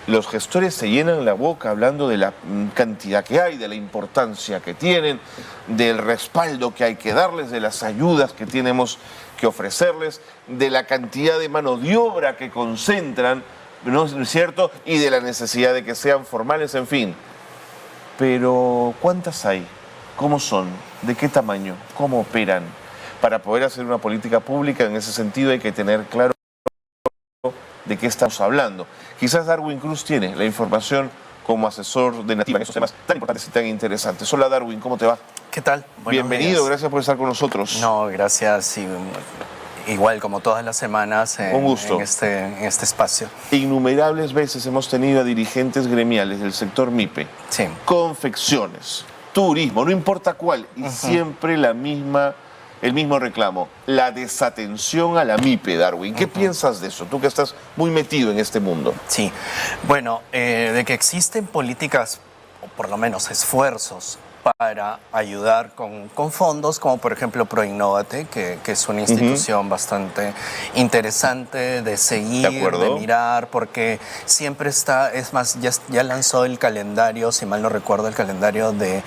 los gestores se llenan la boca hablando de la cantidad que hay, de la importancia que tienen, del respaldo que hay que darles, de las ayudas que tenemos que ofrecerles, de la cantidad de mano de obra que concentran, ¿no es cierto? Y de la necesidad de que sean formales, en fin. Pero, ¿cuántas hay? ¿Cómo son? ¿De qué tamaño? ¿Cómo operan? Para poder hacer una política pública en ese sentido hay que tener claro de qué estamos hablando. Quizás Darwin Cruz tiene la información como asesor de Nativa en esos temas tan importantes y tan interesantes. Hola Darwin, ¿cómo te va? ¿Qué tal? Bienvenido, gracias por estar con nosotros. No, gracias. Igual como todas las semanas Un gusto. en este espacio. Innumerables veces hemos tenido a dirigentes gremiales del sector MIPE, Sí. confecciones, turismo, no importa cuál, y siempre el mismo reclamo, la desatención a la MIPE, Darwin. ¿Qué piensas de eso? Tú que estás muy metido en este mundo. Sí. Bueno, de que existen políticas, o por lo menos esfuerzos, para ayudar con fondos, como por ejemplo ProInnovate, que es una institución bastante interesante de seguir, de mirar, porque siempre está, es más, ya lanzó el calendario, si mal no recuerdo, el calendario de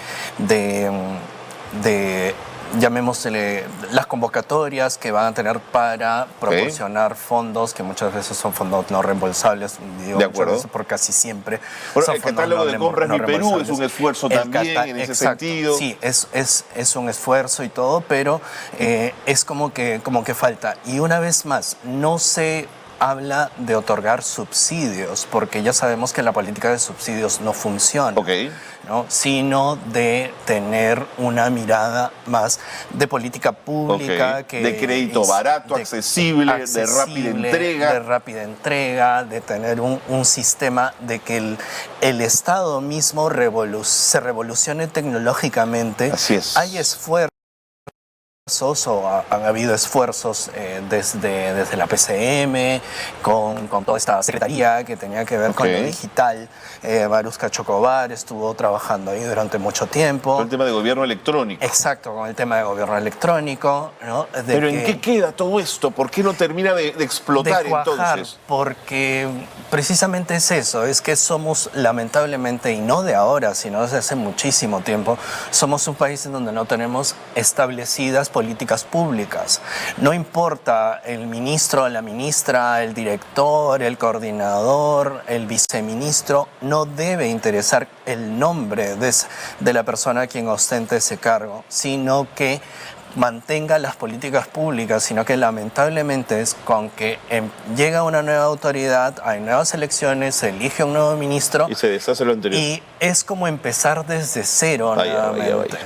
llamémosle las convocatorias que van a tener para proporcionar fondos, que muchas veces son fondos no reembolsables, digo muchas veces por casi siempre. Bueno, el catálogo de compras Mi Perú es un esfuerzo también en ese sentido. Sí, es un esfuerzo y todo, pero es como que falta. Y una vez más, no se habla de otorgar subsidios, porque ya sabemos que la política de subsidios no funciona, ¿no? Sino de tener una mirada más de política pública, de crédito barato, accesible, de rápida entrega. De tener un sistema de que el Estado mismo se revolucione tecnológicamente. Así es. Hay esfuerzos, han habido esfuerzos desde la PCM, con toda esta secretaría que tenía que ver con lo digital. Maruska Chocobar estuvo trabajando ahí durante mucho tiempo. Con el tema de gobierno electrónico. Exacto, con el tema de gobierno electrónico, ¿no? Pero ¿en qué queda todo esto? ¿Por qué no termina de explotar de cuajar, entonces? Porque precisamente es eso, es que somos lamentablemente, y no de ahora, sino desde hace muchísimo tiempo, somos un país en donde no tenemos establecidas políticas públicas. No importa el ministro, la ministra, el director, el coordinador, el viceministro, no debe interesar el nombre de la persona a quien ostente ese cargo, sino que mantenga las políticas públicas, sino que lamentablemente es con que llega una nueva autoridad, hay nuevas elecciones, se elige un nuevo ministro y se deshace lo anterior. Y es como empezar desde cero nuevamente.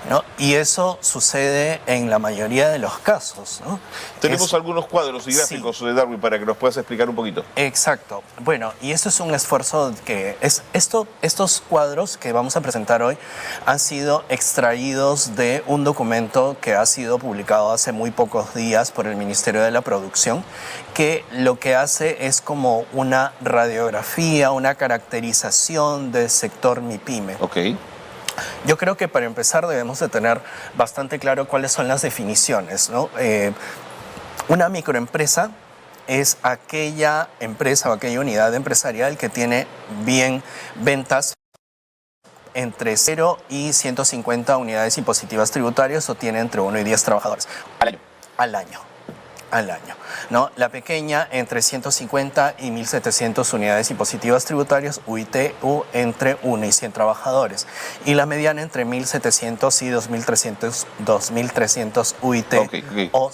¿No? Y eso sucede en la mayoría de los casos, ¿no? Tenemos algunos cuadros y gráficos de Darwin para que nos puedas explicar un poquito. Exacto. Bueno, y esto es un esfuerzo que estos cuadros que vamos a presentar hoy han sido extraídos de un documento que ha sido publicado hace muy pocos días por el Ministerio de la Producción, que lo que hace es como una radiografía, una caracterización del sector MIPYME. Yo creo que para empezar debemos de tener bastante claro cuáles son las definiciones, ¿no? Una microempresa es aquella empresa o aquella unidad empresarial que tiene ventas entre 0 y 150 unidades impositivas tributarias o tiene entre 1 y 10 trabajadores al año, ¿no? La pequeña entre 150 y 1.700 unidades impositivas tributarias, UITU entre 1 y 100 trabajadores. Y la mediana entre 1.700 y 2.300 UIT o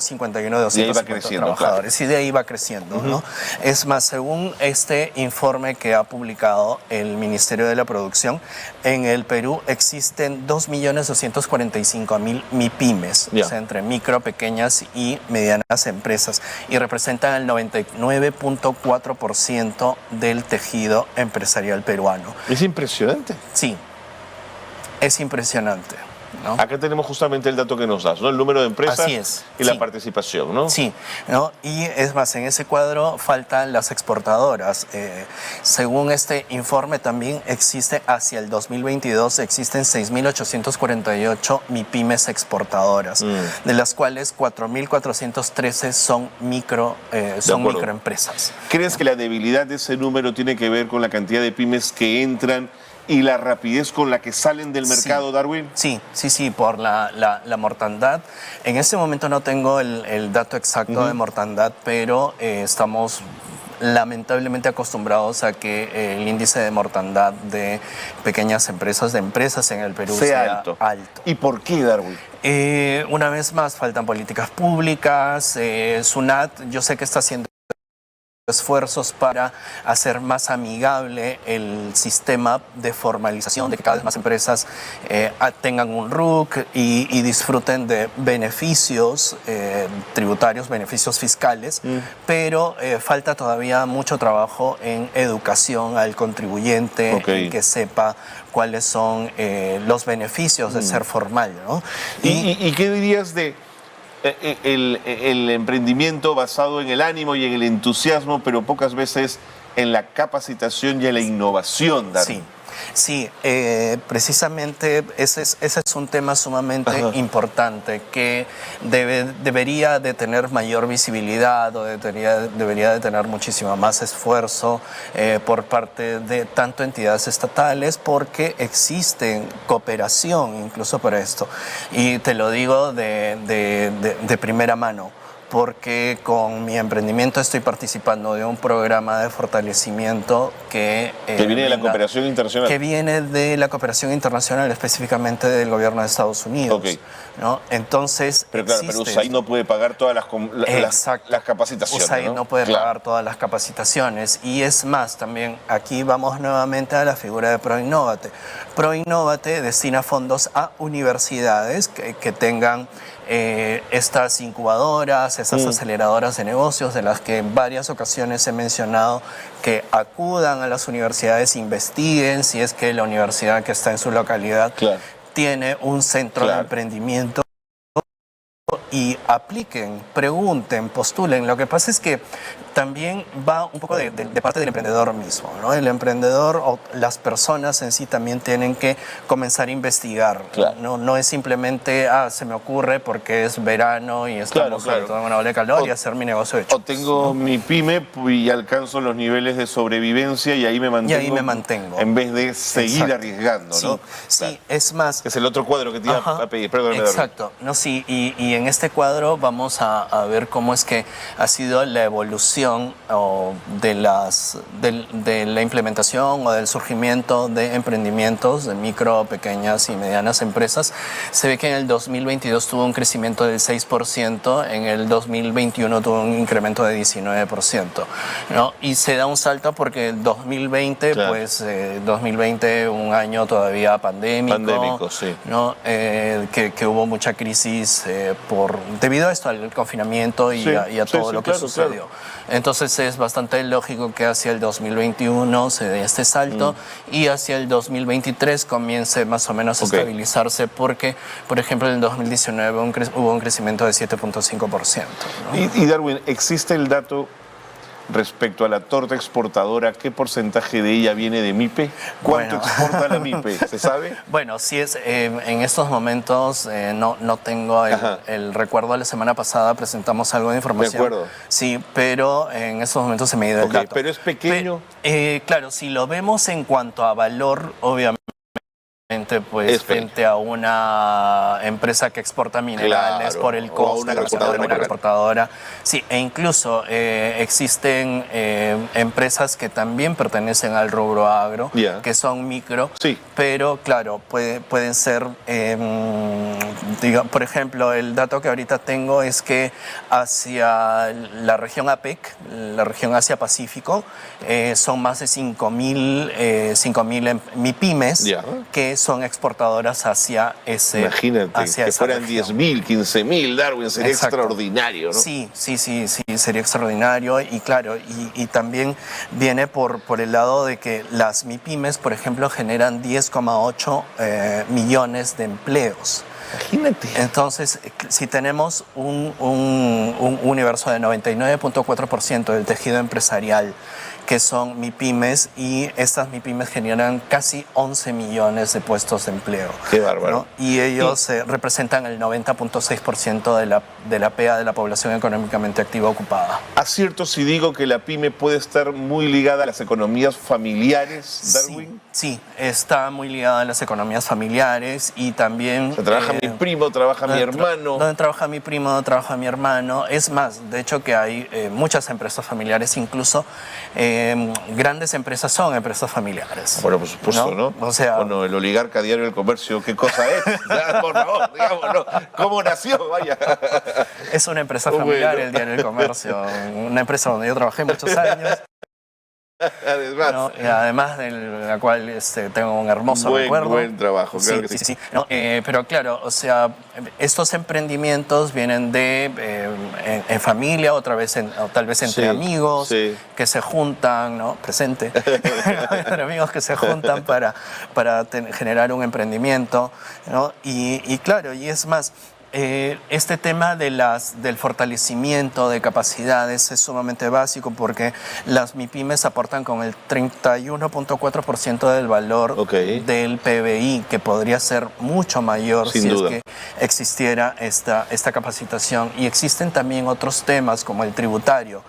51 de 250 trabajadores. Y de ahí va creciendo, ¿no? Es más, según este informe que ha publicado el Ministerio de la Producción, en el Perú existen 2.245.000 MIPYMES, o sea, entre micro, pequeñas y medianas empresas, y representan el 99.4% del tejido empresarial peruano. ¿Es impresionante? Sí, es impresionante. ¿no? Acá tenemos justamente el dato que nos das, ¿no? El número de empresas Así es, y la sí. participación, ¿no? Sí, ¿no? Y es más, en ese cuadro faltan las exportadoras. Según este informe también existe, hacia el 2022, existen 6.848 MIPYMES exportadoras, de las cuales 4.413 son microempresas. ¿Crees que la debilidad de ese número tiene que ver con la cantidad de pymes que entran y la rapidez con la que salen del mercado, Sí. Darwin? Sí, por la mortandad. En este momento no tengo el dato exacto de mortandad, pero estamos lamentablemente acostumbrados a que el índice de mortandad de pequeñas empresas, de empresas en el Perú, sea alto. ¿Y por qué, Darwin? Una vez más, faltan políticas públicas. SUNAT, yo sé que está haciendo esfuerzos para hacer más amigable el sistema de formalización, de que cada vez más empresas tengan un RUC y disfruten de beneficios tributarios, beneficios fiscales, pero falta todavía mucho trabajo en educación al contribuyente, en que sepa cuáles son los beneficios de ser formal, ¿no? ¿Y qué dirías de el emprendimiento basado en el ánimo y en el entusiasmo, pero pocas veces en la capacitación y en la innovación, Darwin? Sí, precisamente ese es un tema sumamente importante que debería de tener mayor visibilidad o debería de tener muchísimo más esfuerzo por parte de tanto entidades estatales, porque existe cooperación incluso para esto. Y te lo digo de primera mano, porque con mi emprendimiento estoy participando de un programa de fortalecimiento que viene de la cooperación internacional. Que viene de la cooperación internacional, específicamente del gobierno de Estados Unidos. ¿No? Entonces, pero claro, pero USAID no puede pagar todas las capacitaciones. USAID no puede pagar todas las capacitaciones. Y es más, también aquí vamos nuevamente a la figura de ProInnovate. ProInnovate destina fondos a universidades que tengan estas incubadoras, estas aceleradoras de negocios, de las que en varias ocasiones he mencionado, que acudan a las universidades, investiguen si es que la universidad que está en su localidad tiene un centro de emprendimiento, y apliquen, pregunten, postulen. Lo que pasa es que también va un poco de parte del emprendedor mismo, ¿no? El emprendedor o las personas en sí también tienen que comenzar a investigar. No es simplemente, se me ocurre porque es verano y estamos en toda una ola de calor y hacer mi negocio de chups. O tengo mi pyme y alcanzo los niveles de sobrevivencia y ahí me mantengo. En vez de seguir arriesgando, ¿no? Sí, es más. Es el otro cuadro que te iba a pedir. Perdóname. Exacto. No, sí, y en este cuadro vamos a ver cómo es que ha sido la evolución de la implementación o del surgimiento de emprendimientos de micro, pequeñas y medianas empresas. Se ve que en el 2022 tuvo un crecimiento del 6%, en el 2021 tuvo un incremento de 19%, ¿no? Y se da un salto porque el 2020, 2020 un año todavía pandémico, ¿no? Que hubo mucha crisis debido a esto, al confinamiento y a todo lo que sucedió. Entonces es bastante lógico que hacia el 2021 se dé este salto y hacia el 2023 comience más o menos a estabilizarse, porque, por ejemplo, en el 2019 hubo un crecimiento de 7.5%, ¿no? Y Darwin, ¿existe el dato respecto a la torta exportadora? ¿Qué porcentaje de ella viene de MIPE? ¿Cuánto exporta la MIPE? ¿Se sabe? Bueno, sí es, en estos momentos no tengo el recuerdo. La semana pasada presentamos algo de información. De acuerdo. Sí, pero en estos momentos se me ha ido el dato. Pero es pequeño. Claro, si lo vemos en cuanto a valor, obviamente, pues frente a una empresa que exporta minerales por el costo de una exportadora. Sí, e incluso existen empresas que también pertenecen al rubro agro, que son micro, pero claro, pueden ser, por ejemplo, el dato que ahorita tengo es que hacia la región APEC, la región Asia-Pacífico, son más de 5.000 MIPYMES que son son exportadoras hacia ese... Imagínate, hacia que esa fueran región. 10.000, 15.000, Darwin, sería Exacto. extraordinario, ¿no? Sí, sería extraordinario y claro, y también viene por el lado de que las MIPYMES, por ejemplo, generan 10,8 millones de empleos. Imagínate. Entonces, si tenemos un universo de 99,4% del tejido empresarial que son MIPYMES, y estas MIPYMES generan casi 11 millones de puestos de empleo. Qué bárbaro. ¿no? Y ellos representan el 90,6% de la PEA de la población económicamente activa ocupada. ¿Acierto si digo que la pyme puede estar muy ligada a las economías familiares, Darwin? Sí, está muy ligada a las economías familiares y también... O sea, trabaja mi primo, trabaja mi hermano. Donde trabaja mi primo, trabaja mi hermano. Es más, de hecho que hay muchas empresas familiares, incluso grandes empresas son empresas familiares. Bueno, por supuesto, ¿no? O sea, bueno, el oligarca Diario del Comercio, ¿qué cosa es? Por favor, digámoslo. ¿Cómo nació? Vaya. es una empresa familiar, Bueno. el Diario del Comercio, una empresa donde yo trabajé muchos años. Además, ¿no? Además de la cual tengo un hermoso recuerdo. Buen trabajo, claro que sí. Sí. No, pero claro, o sea, estos emprendimientos vienen de en familia, o tal vez entre amigos que se juntan, ¿no? Presente. Entre amigos que se juntan para generar un emprendimiento, ¿no? Y claro, y es más, este tema del fortalecimiento de capacidades es sumamente básico porque las MIPYMES aportan con el 31,4% del valor del PBI, que podría ser mucho mayor si es que existiera esta capacitación. Y existen también otros temas como el tributario.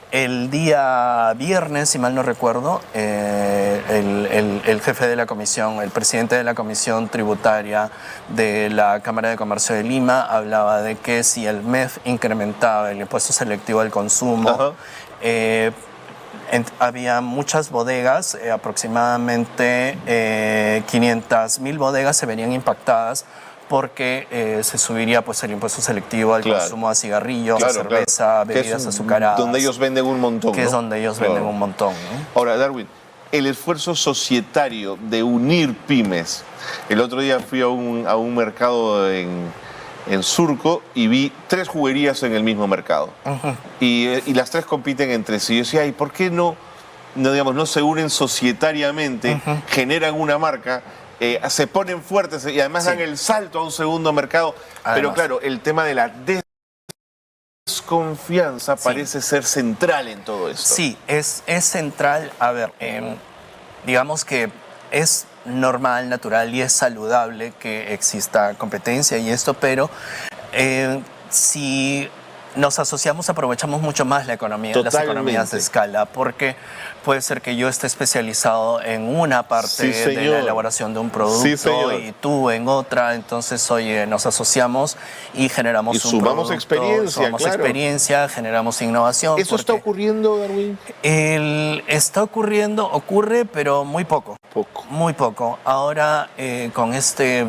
El día viernes, si mal no recuerdo, el jefe de la comisión, el presidente de la comisión tributaria de la Cámara de Comercio de Lima hablaba de que si el MEF incrementaba el impuesto selectivo al consumo, había muchas bodegas, aproximadamente 500.000 bodegas se verían impactadas porque se subiría pues el impuesto selectivo al consumo a cigarrillos, a cerveza, bebidas azucaradas. Donde ellos venden un montón. Que es donde ellos venden un montón. ¿no? Ahora, Darwin, el esfuerzo societario de unir pymes. El otro día fui a un mercado en Surco y vi 3 juguerías en el mismo mercado. Y las 3 compiten entre sí. Yo decía, ¿y por qué no se unen societariamente, generan una marca? Se ponen fuertes y además dan el salto a un segundo mercado. Pero claro, el tema de la desconfianza parece ser central en todo esto. Sí, es central. A ver, digamos que es normal, natural y es saludable que exista competencia y esto, pero si nos asociamos, aprovechamos mucho más la economía, las economías de escala, porque puede ser que yo esté especializado en una parte de la elaboración de un producto y tú en otra, entonces, oye, nos asociamos y generamos un sumamos producto, sumamos experiencia, generamos innovación. ¿Eso está ocurriendo, Darwin? Ocurre, pero muy poco. Muy poco. Ahora, con esta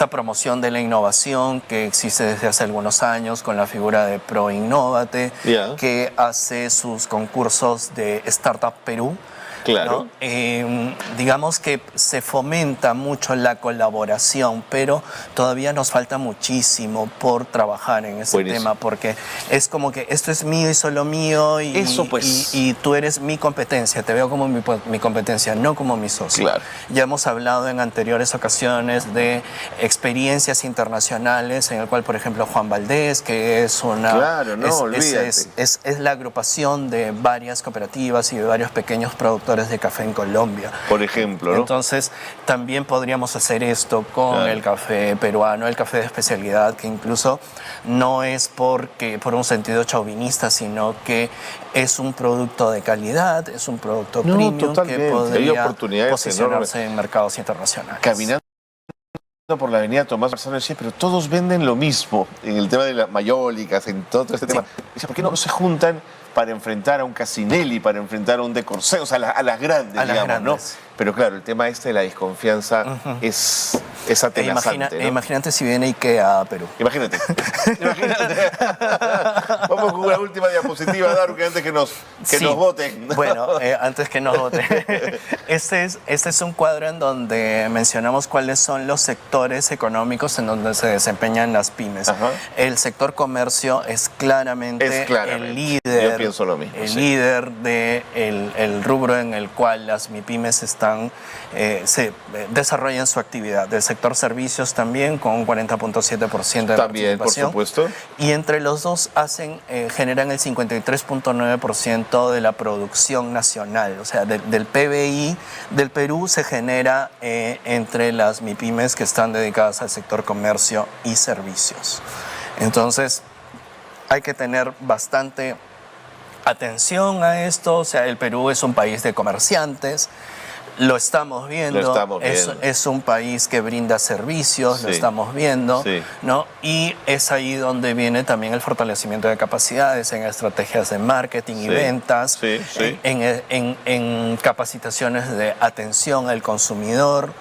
promoción de la innovación que existe desde hace algunos años, con la figura de ProInnovate, que hace sus concursos de Startup Perú. Claro. ¿no? Digamos que se fomenta mucho la colaboración, pero todavía nos falta muchísimo por trabajar en ese tema, porque es como que esto es mío y solo mío y tú eres mi competencia, te veo como mi competencia, no como mi socio. Claro. Ya hemos hablado en anteriores ocasiones de experiencias internacionales en el cual, por ejemplo, Juan Valdés, que es una... Claro, no, es la agrupación de varias cooperativas y de varios pequeños productores de café en Colombia. Por ejemplo, ¿no? Entonces, también podríamos hacer esto con el café peruano, el café de especialidad, que incluso no es por un sentido chauvinista, sino que es un producto de calidad, es un producto premium que podría posicionarse en mercados internacionales. Caminando por la avenida Tomás Marzano decía, pero todos venden lo mismo en el tema de las mayólicas, en todo este tema. Dice, ¿por qué no se juntan para enfrentar a un Casinelli, para enfrentar a un De Corsé, o sea, a las grandes, digamos, ¿no? Pero claro, el tema de la desconfianza es atenazante, ¿no? Imagínate si viene IKEA a Perú. Imagínate. Vamos con una última diapositiva, Darwin, antes que nos voten. Bueno, antes que nos voten. Este es un cuadro en donde mencionamos cuáles son los sectores económicos en donde se desempeñan las pymes. Ajá. El sector comercio es claramente el líder. Yo pienso lo mismo. El líder del rubro en el cual las MIPYMES se desarrollan su actividad. Del sector servicios también, con un 40.7% de también, participación. por supuesto. Y entre los dos generan el 53.9% de la producción nacional. O sea, del PBI del Perú se genera entre las MIPYMES que están dedicadas al sector comercio y servicios. Entonces, hay que tener bastante atención a esto. O sea, el Perú es un país de comerciantes. Lo estamos viendo, es un país que brinda servicios, sí, lo estamos viendo, sí, ¿no? Y es ahí donde viene también el fortalecimiento de capacidades en estrategias de marketing, sí, y ventas, sí, sí, en capacitaciones de atención al consumidor,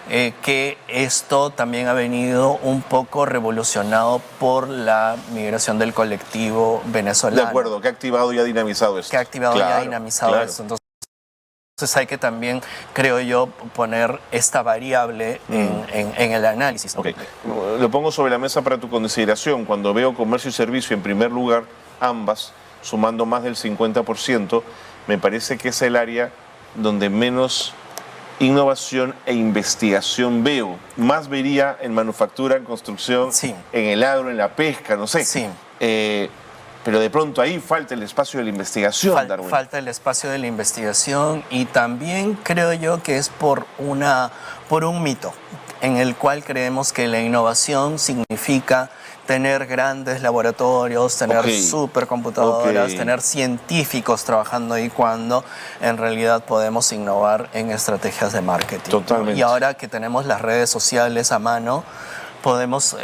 que esto también ha venido un poco revolucionado por la migración del colectivo venezolano. De acuerdo, que ha activado y ha dinamizado esto. Que ha activado y ha dinamizado esto. Entonces hay que también, creo yo, poner esta variable en el análisis. Okay. Lo pongo sobre la mesa para tu consideración. Cuando veo comercio y servicio en primer lugar, ambas, sumando más del 50%, me parece que es el área donde menos innovación e investigación veo. Más vería en manufactura, en construcción, sí, en el agro, en la pesca, no sé. Sí. Pero de pronto ahí falta el espacio de la investigación, Darwin. Falta el espacio de la investigación y también creo yo que es por un mito en el cual creemos que la innovación significa tener grandes laboratorios, tener supercomputadoras, tener científicos trabajando ahí, cuando en realidad podemos innovar en estrategias de marketing. Totalmente. Y ahora que tenemos las redes sociales a mano, podemos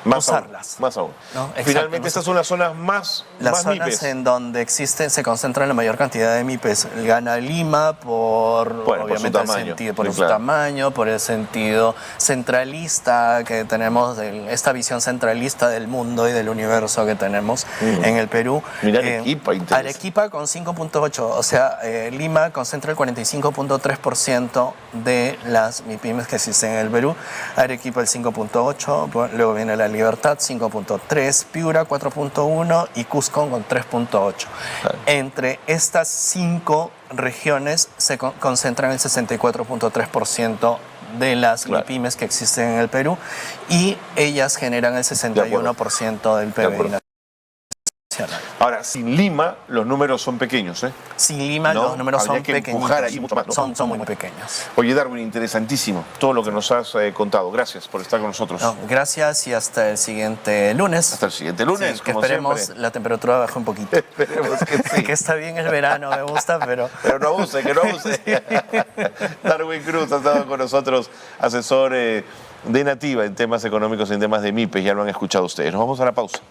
usarlas. Más aún. ¿No? Finalmente, estas son las zonas más zonas MIPES. En donde se concentra la mayor cantidad de MIPES. Gana Lima obviamente por su tamaño, por el sentido centralista que tenemos, esta visión centralista del mundo y del universo que tenemos en el Perú. Mira Arequipa, Arequipa con 5.8, o sea, Lima concentra el 45.3% de las MIPYMES que existen en el Perú. Arequipa el 5.8, luego viene la Libertad 5.3, Piura 4.1 y Cusco con 3.8. Claro. Entre estas 5 regiones se concentran el 64.3% de las MIPYMES que existen en el Perú y ellas generan el 61% del PBI nacional. Ahora, sin Lima, los números son pequeños, ¿eh? Sin Lima, los números son pequeños. Son muy pequeños. Oye, Darwin, interesantísimo todo lo que nos has contado. Gracias por estar con nosotros. Gracias y hasta el siguiente lunes. Hasta el siguiente lunes, sí, que esperemos la temperatura baje un poquito. Esperemos que sí. Que está bien el verano, me gusta, pero... Pero no abuse, que no abuse. Darwin Cruz ha estado con nosotros, asesor de Nativa en temas económicos, en temas de MIPES. Ya lo han escuchado ustedes. Nos vamos a la pausa.